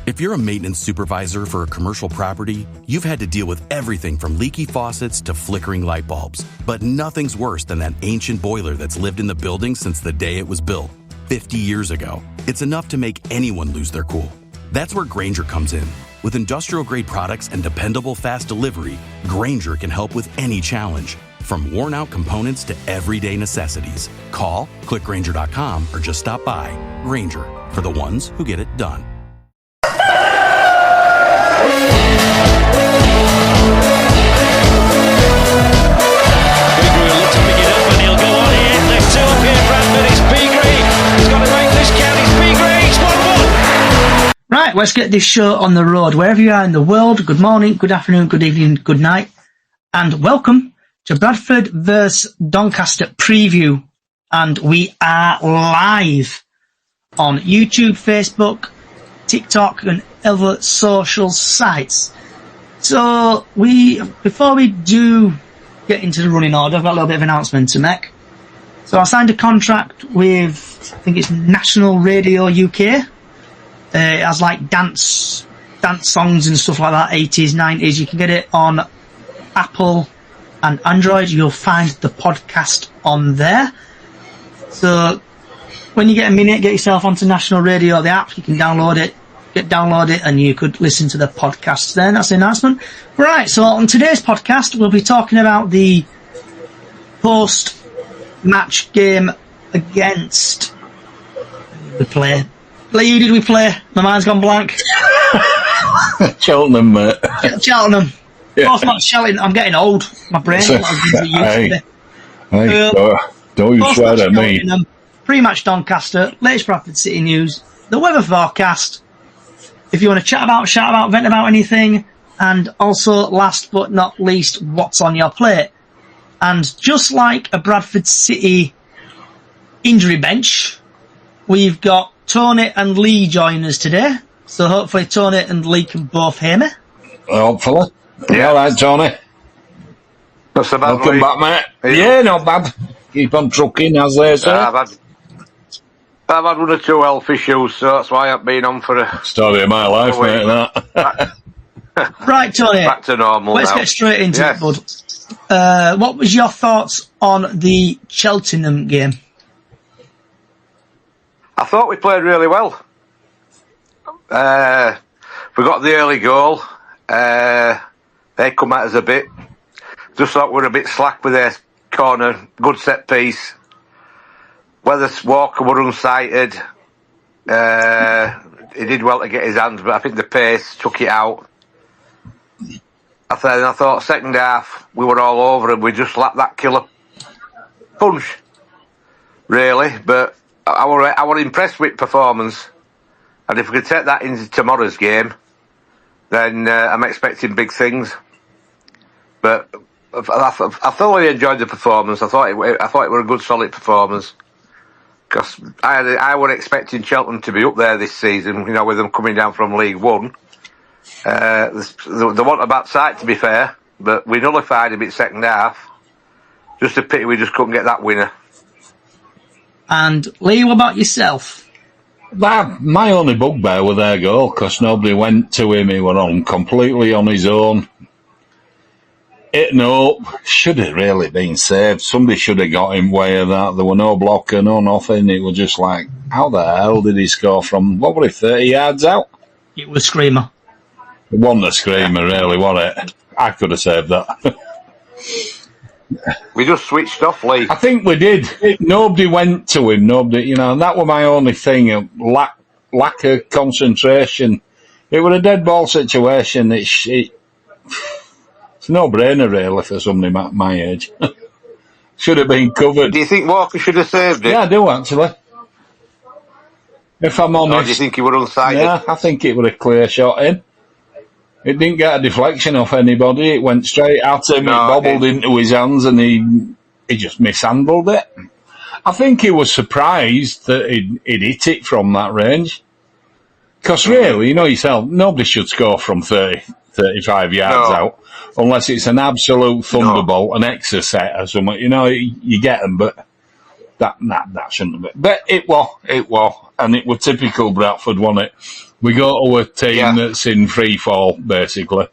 If you're a maintenance supervisor for a commercial property, you've had to deal with everything from leaky faucets to flickering light bulbs. But nothing's worse than that ancient boiler that's lived in the building since the day it was built, 50 years ago. It's enough to make anyone lose their cool. That's where Grainger comes in. With industrial-grade products and dependable fast delivery, Grainger can help with any challenge, from worn-out components to everyday necessities. Call, click Grainger.com, or just stop by. Grainger, for the ones who get it done. Will look to pick it up and he'll go on here. There's two up here, Bradford. It's Beagrie. He's got to make this count. It's Beagrie. It's 1-1. Right, let's get this show on the road. Wherever you are in the world, good morning, good afternoon, good evening, good night, and welcome to Bradford vs Doncaster preview. And we are live on YouTube, Facebook, TikTok, and other social sites. So before we do get into the running order, I've got a little bit of announcement to make. So I signed a contract with, I think it's National Radio UK. It has like dance songs and stuff like that, 80s, 90s. You can get it on Apple and Android. You'll find the podcast on there. So when you get a minute, get yourself onto National Radio, the app. You can download it, and you could listen to the podcast then. That's the announcement. Right, so on today's podcast, we'll be talking about the post-match game against... Who did we play? My mind's gone blank. Cheltenham, mate. Cheltenham. Yeah. Post-match Cheltenham. I'm getting old. My brain's not as good as it used to be. Don't you swear at me. Cheltenham, pre-match Doncaster, latest Bradford City news, the weather forecast. If you want to chat about, vent about anything, and also, last but not least, what's on your plate. And just like a Bradford City injury bench, we've got Tony and Lee joining us today. So hopefully Tony and Lee can both hear me. Hopefully. Yeah, all right, Tony. Not so bad, Welcome back, mate. Yeah, not bad. Keep on trucking, as they say. I've had one or two health issues, so that's why I've been on for a... Story of my life, mate, that. Right, Tony. Back to normal Let's now. get straight into it, bud. What was your thoughts on the Cheltenham game? I thought we played really well. We got the early goal. They come at us a bit. Just thought we were a bit slack with their corner. Good set piece. Whether Walker were unsighted, he did well to get his hands, but I think the pace took it out. I thought second half we were all over and we just lacked that killer punch, really. But I were impressed with performance, and if we could take that into tomorrow's game, then I'm expecting big things. But I thoroughly enjoyed the performance. I thought it were a good, solid performance. Because I were expecting Cheltenham to be up there this season, you know, with them coming down from League One. They want a bad sight, to be fair, but we nullified him in second half. Just a pity we just couldn't get that winner. And Lee, what about yourself? My only bugbear was their goal, because nobody went to him. He were completely on his own. Hitting up, should have really been saved. Somebody should have got him way of that. There were no blocker, no nothing. It was just like, how the hell did he score from, what were it, 30 yards out? It was a screamer. It wasn't a screamer, really, was it? I could have saved that. We just switched off, Lee. I think we did. Nobody went to him. Nobody, and that was my only thing. Lack of concentration. It was a dead ball situation. It's a no-brainer, really, for somebody my age. Should have been covered. Do you think Walker should have saved it? Yeah, I do, actually. If I'm honest. Or do you think he were unsighted? Yeah, I think it was a clear shot in. It didn't get a deflection off anybody. It went straight at him. It bobbled into his hands, and he just mishandled it. I think he was surprised that he'd hit it from that range. Because really, you know yourself, nobody should score from 30, 35 yards out. Unless it's an absolute thunderbolt, an extra set or something. You know, you get them, but That shouldn't have been. But it was. And it was typical Bradford, wasn't it? We go to a team that's in free fall, basically.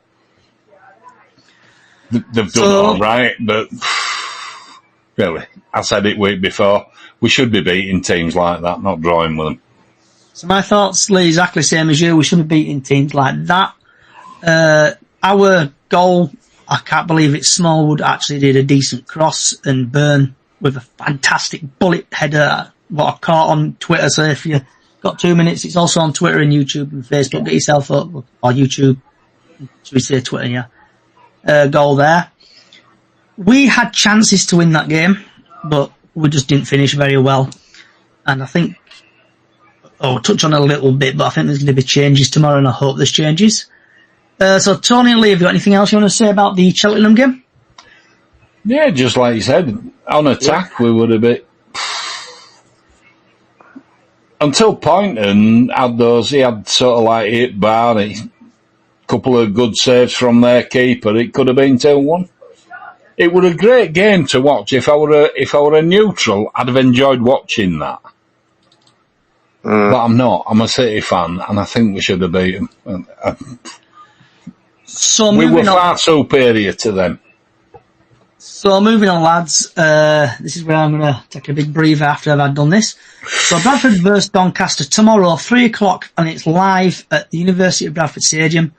They've done all right, but really, I said it week before, we should be beating teams like that, not drawing with them. So my thoughts, Lee, exactly the same as you. We shouldn't be beating teams like that. Our goal, I can't believe it, Smallwood actually did a decent cross and Byrne with a fantastic bullet header, what I caught on Twitter. So if you got 2 minutes, it's also on Twitter and YouTube and Facebook. Get yourself up, or YouTube, should we say Twitter, yeah. Goal there. We had chances to win that game, but we just didn't finish very well. And I think, I'll touch on it a little bit, but I think there's going to be changes tomorrow, and I hope there's changes. So Tony and Lee, have you got anything else you want to say about the Cheltenham game? Yeah, just like you said, on attack we would have been. Until Poynton had those, he had sort of like hit Barney. Couple of good saves from their keeper, it could have been 2-1. It was a great game to watch. If I were a neutral, I'd have enjoyed watching that. But I'm not. I'm a City fan, and I think we should have beat them. So we were far superior to them. So moving on, lads. This is where I'm going to take a big breather after I've done this. So Bradford versus Doncaster tomorrow, 3:00, and it's live at the University of Bradford Stadium.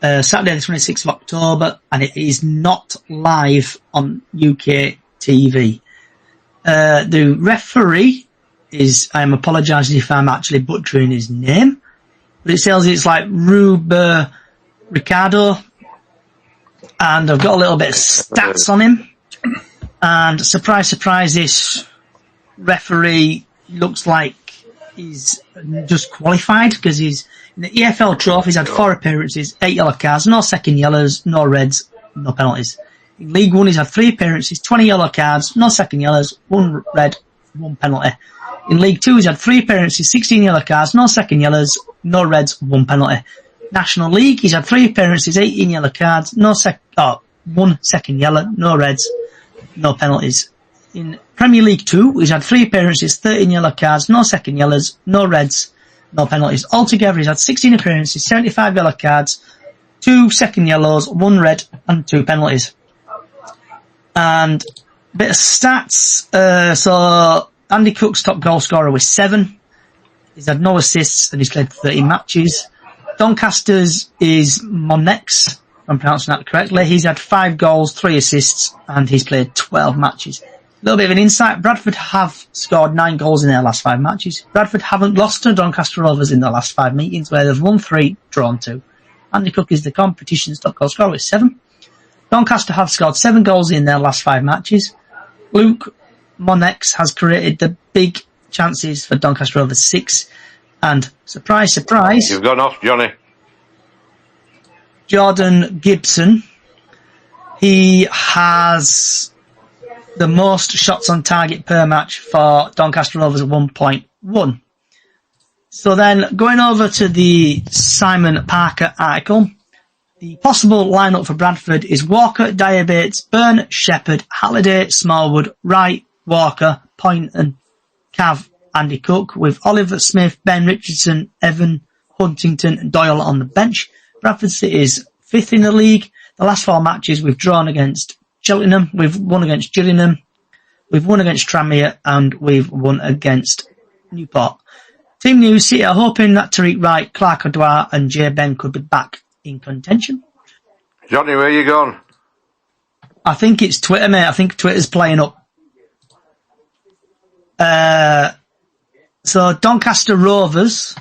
Saturday the 26th of October, and it is not live on UK TV. The referee is, I'm apologising if I'm actually butchering his name, but it says it's like Ruber Ricardo, and I've got a little bit of stats on him, and surprise, surprise, this referee looks like he's just qualified, because he's in the EFL Trophy, he's had 4 appearances, 8 yellow cards, no second yellows, no reds, no penalties. In League 1, he's had 3 appearances, 20 yellow cards, no second yellows, 1 red, 1 penalty. In League 2, he's had 3 appearances, 16 yellow cards, no second yellows, no reds, 1 penalty. National League, he's had 3 appearances, 18 yellow cards, 1 second yellow, no reds, no penalties. In Premier League 2, he's had 3 appearances, 13 yellow cards, no second yellows, no reds, no penalties. Altogether, he's had 16 appearances, 75 yellow cards, 2 second yellows, 1 red, and 2 penalties. And a bit of stats. So Andy Cook's top goal scorer with 7. He's had no assists and he's played 30 matches. Doncaster's is Monex, if I'm pronouncing that correctly. He's had 5 goals, 3 assists, and he's played 12 matches. A little bit of an insight. Bradford have scored 9 goals in their last 5 matches. Bradford haven't lost to Doncaster Rovers in their last 5 meetings, where they've won 3, drawn 2. Andy Cook is the competition's top goal scorer with 7. Doncaster have scored 7 goals in their last 5 matches. Luke Monex has created the big chances for Doncaster Rovers, 6. And surprise, surprise, you've gone off, Johnny. Jordan Gibson, he has the most shots on target per match for Doncaster Rovers at 1.1. So then, going over to the Simon Parker article, the possible lineup for Bradford is Walker, Diabates, Byrne, Shepherd, Halliday, Smallwood, Wright, Walker, Poynton, Cav, Andy Cook, with Oliver Smith, Ben Richardson, Evan, Huntington and Doyle on the bench. Bradford City is 5th in the league. The last 4 matches we've drawn against Cheltenham, we've won against Gillingham, we've won against Tranmere, and we've won against Newport. Team news: City are hoping that Tariq Wright, Clark O'Dwyer and Jay Ben could be back in contention. Johnny, where you gone? I think it's Twitter, mate. I think Twitter's playing up. So Doncaster Rovers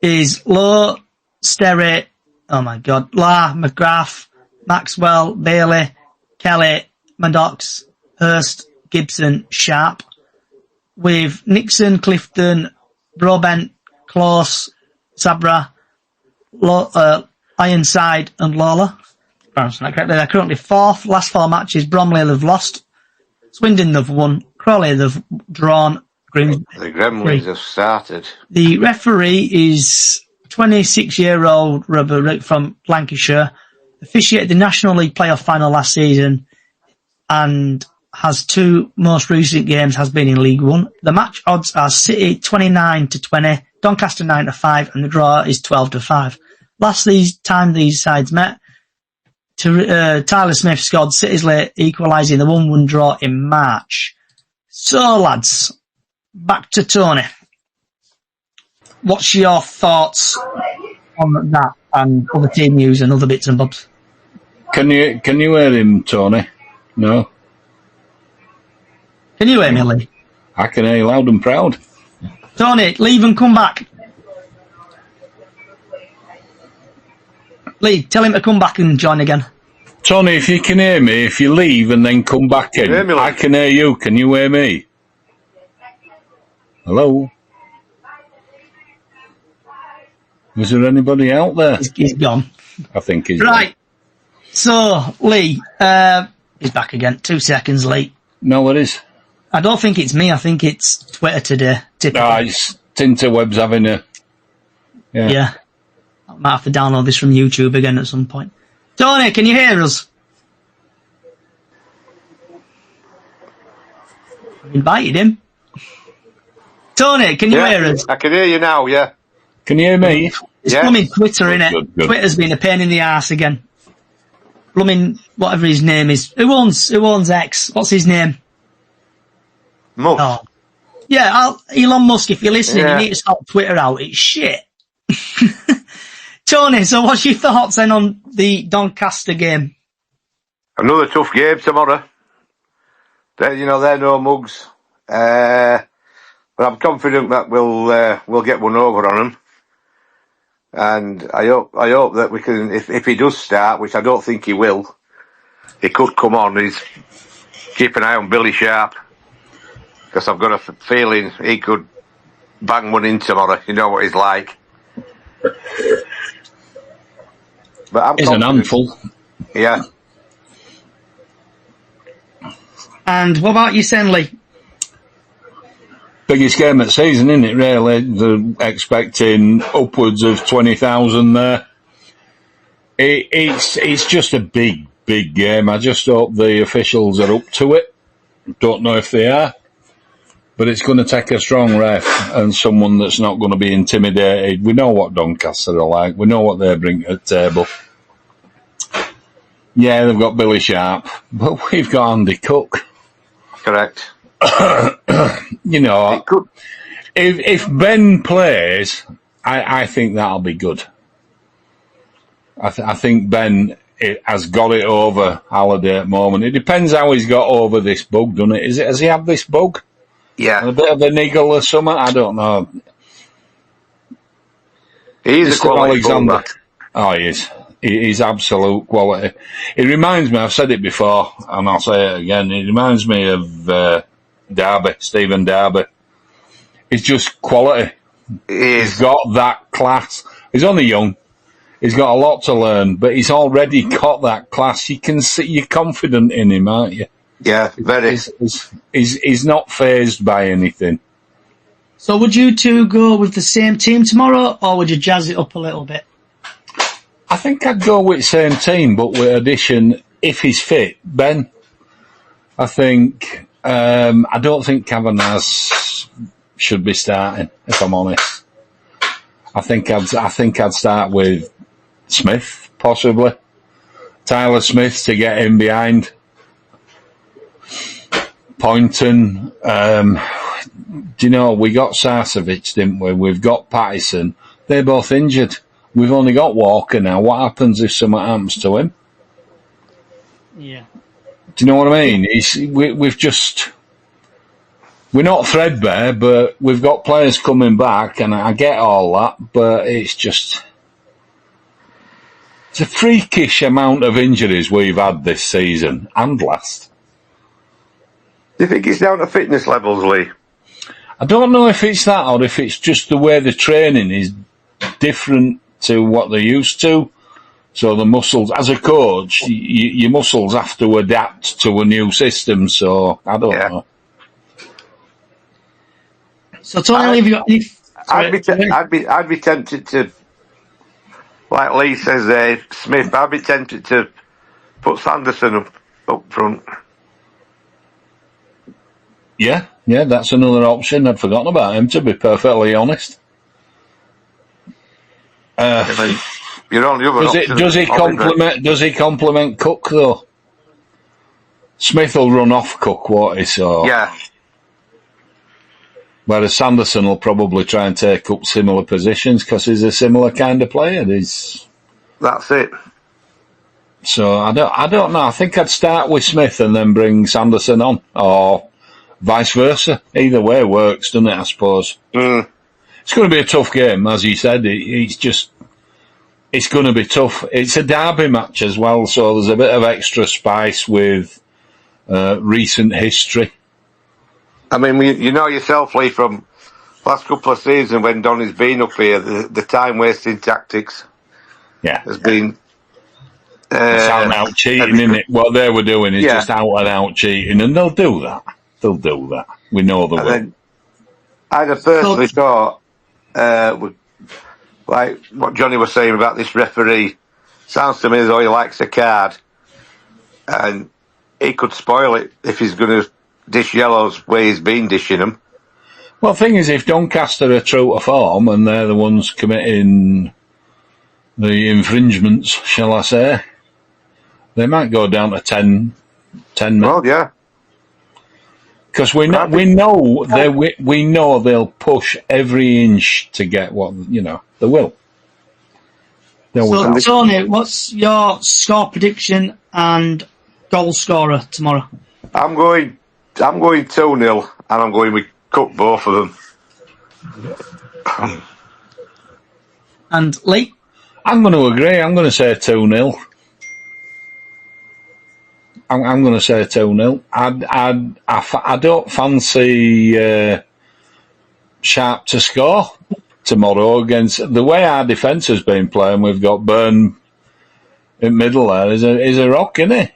is Lowe, Sterry, oh my God, La, McGrath, Maxwell, Bailey, Kelly, Maddox, Hurst, Gibson, Sharp, with Nixon, Clifton, Brobent, Close, Sabra, Ironside and Lawler. They're currently 4th. Last 4 matches, Bromley they've lost, Swindon they've won, Crawley they've drawn, The Gremlins have started. The referee is 26-year-old Robert from Lancashire, officiated the National League playoff final last season, and has 2 most recent games has been in League One. The match odds are City 29-20, Doncaster 9-5, and the draw is 12-5. Last time these sides met, Tyler Smith scored City's late, equalising the 1-1 draw in March. So, lads, back to Tony. What's your thoughts on that and other team news and other bits and bobs? Can you hear him, Tony? No? Can you hear me, Lee? I can hear you loud and proud. Tony, leave and come back. Lee, tell him to come back and join again. Tony, if you can hear me, if you leave and then come back in, I can hear you. Can you hear me? Hello? Is there anybody out there? He's gone. I think he's right. Gone. So, Lee, he's back again. 2 seconds late. No, it is. I don't think it's me. I think it's Twitter today. It's Tinterweb's having a... Yeah. I might have to download this from YouTube again at some point. Tony, can you hear us? I've invited him. Tony, can you hear us? I can hear you now, yeah. Can you hear me? It's blooming Twitter, innit? Good. Twitter's been a pain in the arse again. Blooming, whatever his name is. Who owns X? What's his name? Musk. Oh. Yeah, Elon Musk, if you're listening, you need to sort Twitter out. It's shit. Tony, so what's your thoughts then on the Doncaster game? Another tough game tomorrow. They're no mugs. But I'm confident that we'll get one over on them. And I hope that we can, if he does start, which I don't think he will, he could come on. Keep an eye on Billy Sharp, because I've got a feeling he could bang one in tomorrow. You know what he's like. But he's an handful. Yeah. And what about you, Senley? Biggest game of the season, isn't it, really? They're expecting upwards of 20,000 there. It's just a big game. I just hope the officials are up to it. Don't know if they are. But it's going to take a strong ref and someone that's not going to be intimidated. We know what Doncaster are like. We know what they bring to the table. Yeah, they've got Billy Sharp, but we've got Andy Cook. Correct. You know, if Ben plays, I think that'll be good. I think Ben has got it over Halliday at the moment. It depends how he's got over this bug, doesn't it? Has he had this bug? Yeah. A bit of a niggle or something? I don't know. He's a quality Alexander. Oh, he is. He's absolute quality. It reminds me, I've said it before, and I'll say it again, it reminds me of Darby, Stephen Darby. He's just quality. He's got that class. He's only young. He's got a lot to learn, but he's already got that class. You can see you're confident in him, aren't you? Yeah, very. He's not fazed by anything. So would you two go with the same team tomorrow, or would you jazz it up a little bit? I think I'd go with the same team, but with addition, if he's fit, Ben. I think, I don't think Kavanagh should be starting, if I'm honest. I think I'd start with Smith, possibly. Tyler Smith to get in behind. Poynton, do you know, we got Sarcevic, didn't we? We've got Pattison. They're both injured. We've only got Walker now. What happens if something happens to him? Yeah. Do you know what I mean? We're not threadbare, but we've got players coming back, and I get all that, but it's a freakish amount of injuries we've had this season and last. Do you think it's down to fitness levels, Lee? I don't know if it's that or if it's just the way the training is different to what they're used to. So the muscles, as a coach, your muscles have to adapt to a new system. So I don't know. So Tony, have you got any? I'd be tempted to, like Lee says, Smith. I'd be tempted to put Sanderson up front. Yeah, that's another option. I'd forgotten about him, to be perfectly honest. Your only other option. Does he complement Cook though? Smith will run off Cook, won't he? So yeah. Whereas Sanderson will probably try and take up similar positions because he's a similar kind of player. That's it. So I don't know. I think I'd start with Smith and then bring Sanderson on, or vice versa. Either way works, doesn't it? I suppose. It's going to be a tough game, as you said. It's going to be tough. It's a derby match as well, so there's a bit of extra spice with recent history. I mean, you know yourself, Lee, from last couple of seasons when Donny's been up here, the time-wasting tactics has been... it's out and out cheating, isn't it? What they were doing is just out and out cheating, and they'll do that. We know they will. I'd have personally thought, like what Johnny was saying about this referee, sounds to me as though he likes a card, and he could spoil it if he's going to dish yellows where he's been dishing them. Well, the thing is, if Doncaster are true to form and they're the ones committing the infringements, shall I say, they might go down to 10 minutes. Well, yeah. Because we know they'll push every inch to get what, they will. So, Tony, what's your score prediction and goal scorer tomorrow? I'm going 2-0, and I'm going with Cook, both of them. And Lee? I'm going to agree. I'm going to say 2-0. I'm going to say 2-0. I don't fancy Sharp to score tomorrow against the way our defence has been playing. We've got Byrne in middle there. Is a rock, isn't he?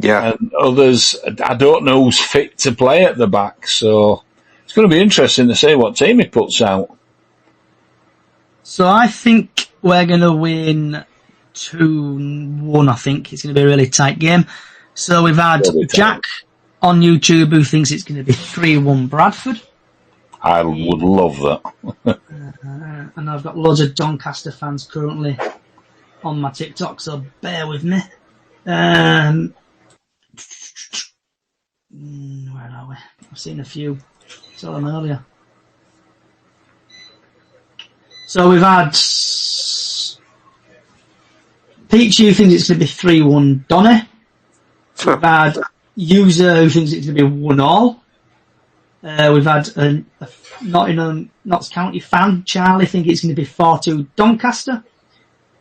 Yeah. And others, I don't know who's fit to play at the back, so it's going to be interesting to see what team he puts out. So I think we're going to win 2-1, I think. It's going to be a really tight game. So we've had Jack on YouTube who thinks it's going to be 3-1 Bradford. I would love that. And I've got loads of Doncaster fans currently on my TikTok, so bear with me. Where are we? I've seen a few. Saw them earlier. So we've had Peach who thinks it's going to be 3-1 Donny. We've had User who thinks it's going to be 1-1. We've had a Notts County fan, Charlie, think it's going to be 4-2 Doncaster.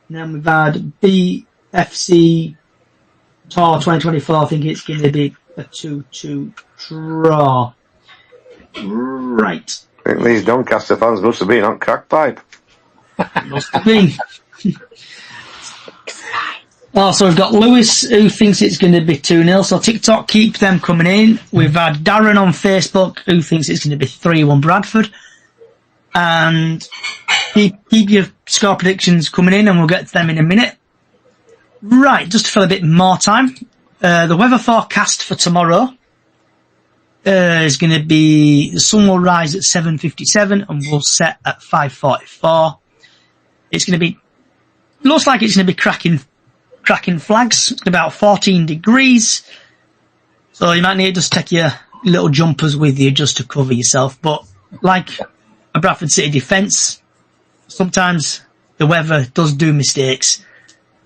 And then we've had BFC Tour 2024, I think it's going to be a 2-2 draw. Right. I think these Doncaster fans must have been on crack pipe. Must have been. So we've got Lewis who thinks it's going to be 2-0. So TikTok, keep them coming in. We've had Darren on Facebook who thinks it's going to be 3-1 Bradford. And keep your score predictions coming in and we'll get to them in a minute. Right, just to fill a bit more time. The weather forecast for tomorrow is going to be the sun will rise at 7:57 and will set at 5:44. It's going to be, looks like it's going to be cracking flags, about 14 degrees. So you might need to just take your little jumpers with you just to cover yourself. But like a Bradford City defence, sometimes the weather does do mistakes.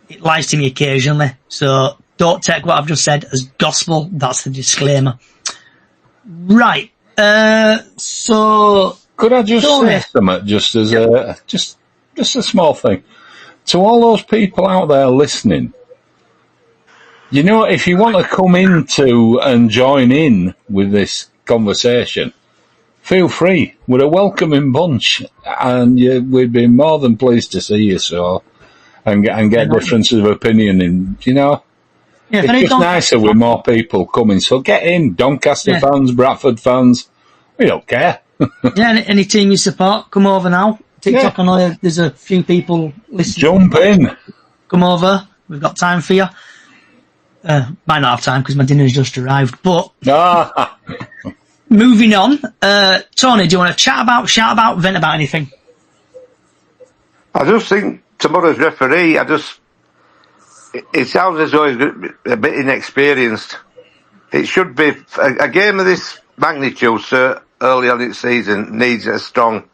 It lies to me occasionally. So don't take what I've just said as gospel. That's the disclaimer. Right. So could I just say something, just as just a small thing, to all those people out there listening? You know, if you want to come into and join in with this conversation, feel free. We're a welcoming bunch, and we'd be more than pleased to see you. So, and get differences of opinion in. Yeah, it's just nicer with more people coming. So get in, Doncaster fans, Bradford fans. We don't care. Any team you support, come over now. TikTok, I know there's a few people listening. Jump in. Come over. We've got time for you. Might not have time because my dinner's just arrived, but moving on. Tony, do you want to shout about, vent about anything? I just think tomorrow's referee, it sounds as though he's a bit inexperienced. It should be a game of this magnitude, so early on in the season, needs a strong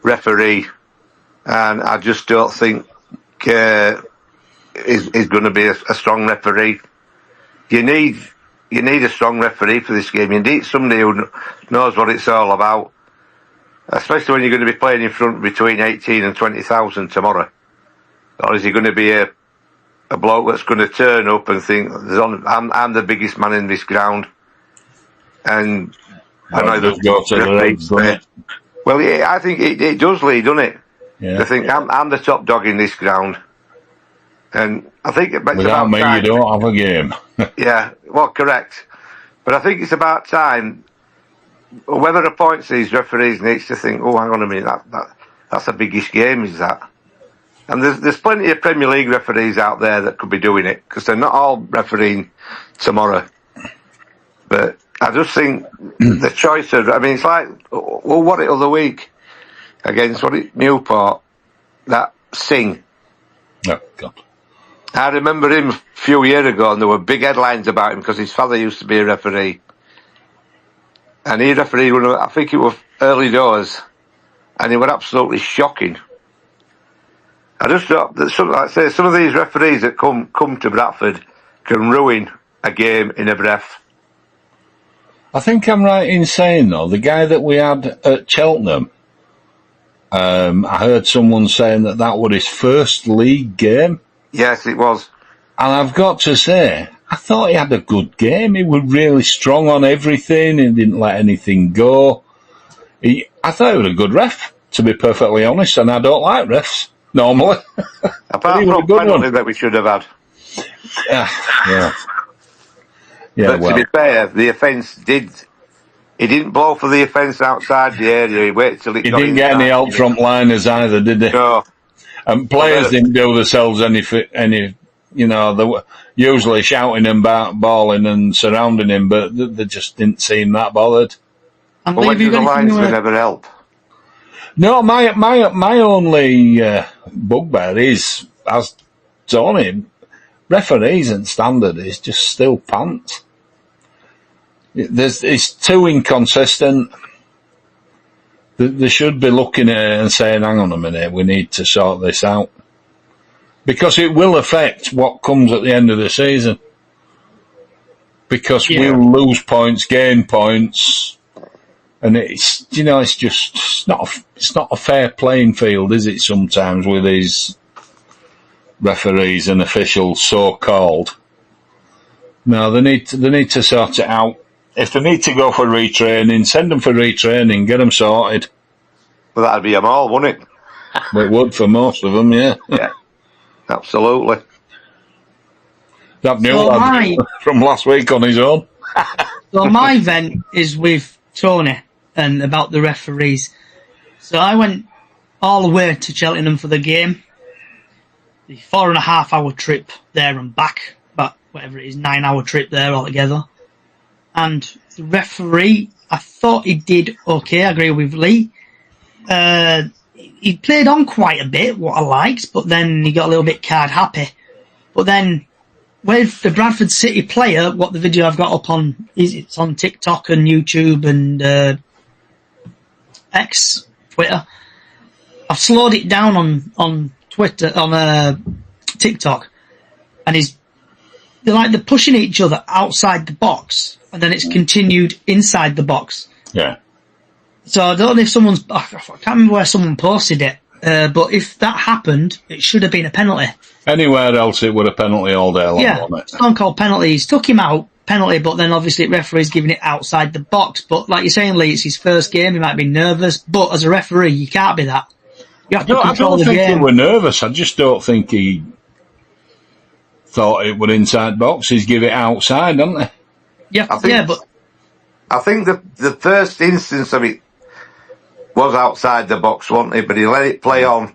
referee, and I just don't think is going to be a strong referee. You need a strong referee for this game. You need somebody who knows what it's all about, especially when you're going to be playing in front between 18 and 20,000 tomorrow. Or is he going to be a bloke that's going to turn up and think, I'm the biggest man in this ground? And I know does go to the legs, doesn't it? Well, yeah, I think it does lead, doesn't it? Yeah. To think I'm the top dog in this ground. And I think without me, you don't have a game. Yeah, well, correct. But I think it's about time whoever appoints these referees needs to think, oh, hang on a minute, that's the biggest game, is that? And there's plenty of Premier League referees out there that could be doing it, because they're not all refereeing tomorrow. But I just think the choice of, I mean, it's like, well, what it other week against Newport, that Singh. Oh, God. I remember him a few years ago, and there were big headlines about him because his father used to be a referee. And he refereed, I think it was early doors, and he was absolutely shocking. I just thought that some of these referees that come to Bradford can ruin a game in a breath. I think I'm right in saying, though, the guy that we had at Cheltenham, I heard someone saying that was his first league game. Yes, it was. And I've got to say, I thought he had a good game. He was really strong on everything. He didn't let anything go. I thought he was a good ref, to be perfectly honest, and I don't like refs, normally. Apart from the penalty that we should have had. Yeah. But to be fair, the offence he didn't blow for the offence outside the area. He waited till it got didn't get any out front liners either, did he? No. And players didn't do themselves any, they were usually shouting and bawling and surrounding him, but they just didn't seem that bothered. And well, when do the linesmen ever help? No, my only bugbear is, as Tony, referees and standard is just still pants. It's too inconsistent. They should be looking at it and saying, hang on a minute, we need to sort this out. Because it will affect what comes at the end of the season. Because we'll lose points, gain points, and it's not a fair playing field, is it, sometimes, with these referees and officials, so-called. No, they need to sort it out. If they need to go for retraining, send them for retraining, get them sorted. Well, that'd be them all, wouldn't it? It would for most of them, yeah. Yeah, absolutely. That new lad from last week on his own. So my vent is with Tony and about the referees. So I went all the way to Cheltenham for the game. The 4.5 hour trip there and back, about whatever it is, 9 hour trip there altogether. And the referee, I thought he did okay. I agree with Lee. He played on quite a bit, what I liked, but then he got a little bit card happy. But then with the Bradford City player, what the video I've got up on, it's on TikTok and YouTube and X, Twitter. I've slowed it down on Twitter, on TikTok, and they're pushing each other outside the box, and then it's continued inside the box. Yeah. So I don't know if I can't remember where someone posted it, but if that happened, it should have been a penalty. Anywhere else, it would have penalty all day long, wouldn't it? Stone cold penalty. He's took him out, penalty, but then obviously the referee's giving it outside the box. But like you're saying, Lee, it's his first game. He might be nervous, but as a referee, you can't be that. You have to control the game. I don't think he were nervous. I just don't think he thought it were inside boxes. Give it outside, don't they? Yeah, but I think the first instance of it was outside the box, wasn't it? But he let it play on,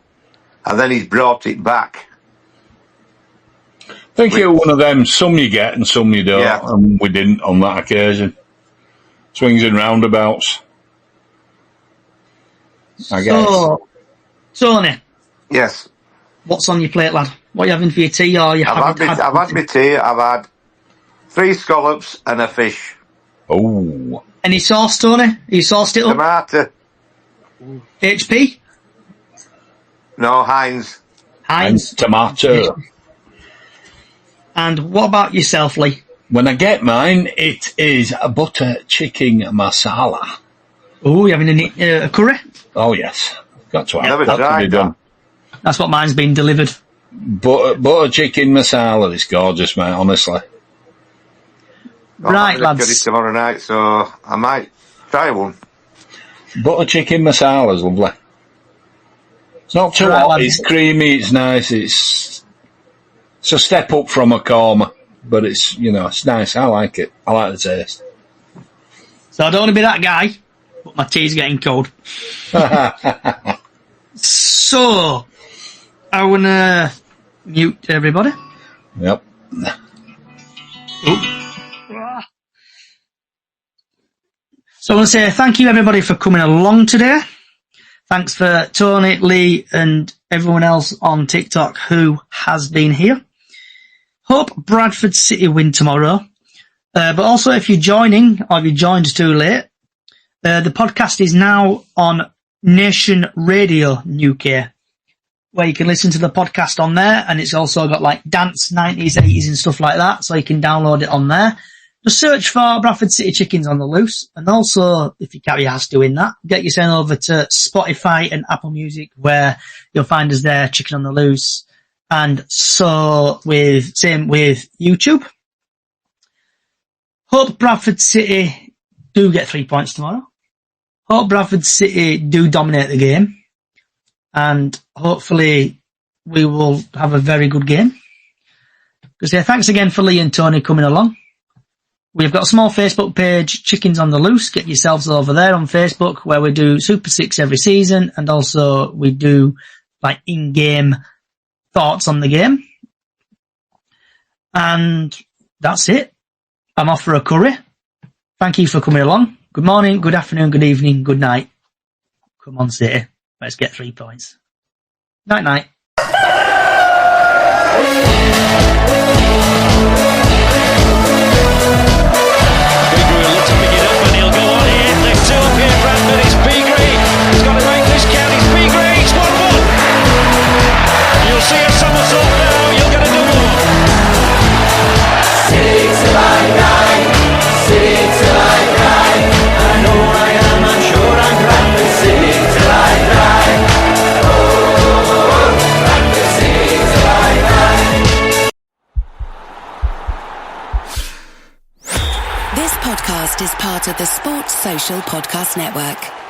and then he's brought it back. I think it was one of them, some you get and some you don't, and we didn't on that occasion. Swings and roundabouts, I guess. So, Tony. Yes. What's on your plate, lad? What are you having for your tea, or you I've had my tea. I've had 3 scallops and a fish. Oh. Any sauce, Tony? You sauced it up? Tomato. HP? And No, Heinz. tomato. And what about yourself, Lee? When I get mine, it is a butter chicken masala. Oh, you having a curry? Oh, yes. Got to have Never got to be tried done. That's what mine's been delivered. Butter chicken masala is gorgeous, mate, honestly. Right, I'm gonna get it lads. tomorrow night, so I might try one. Butter chicken masala is lovely. It's not too Right, hot, lads. it's creamy, it's nice, it's a step up from a korma, but it's, it's nice. I like it. I like the taste. So I don't want to be that guy, but my tea's getting cold. So, I want to mute everybody. Yep. So I want to say thank you everybody for coming along today. Thanks for Tony, Lee and everyone else on TikTok who has been here. Hope Bradford City win tomorrow. But also if you're joining or if you joined too late, the podcast is now on Nation Radio UK, where you can listen to the podcast on there, and it's also got like dance 90s, 80s and stuff like that, so you can download it on there. Just search for Bradford City Chickens on the Loose, and also, if you can't be asked doing that, get yourself over to Spotify and Apple Music, where you'll find us there, Chicken on the Loose, and same with YouTube. Hope Bradford City do get 3 points tomorrow. Hope Bradford City do dominate the game. And hopefully we will have a very good game. Thanks again for Lee and Tony coming along. We've got a small Facebook page, Chickens on the Loose. Get yourselves over there on Facebook, where we do Super 6 every season, and also we do like in-game thoughts on the game. And that's it. I'm off for a curry. Thank you for coming along. Good morning, good afternoon, good evening, good night. Come on, City. Let's get 3 points. Night-night. This podcast is part of the Sports Social Podcast Network.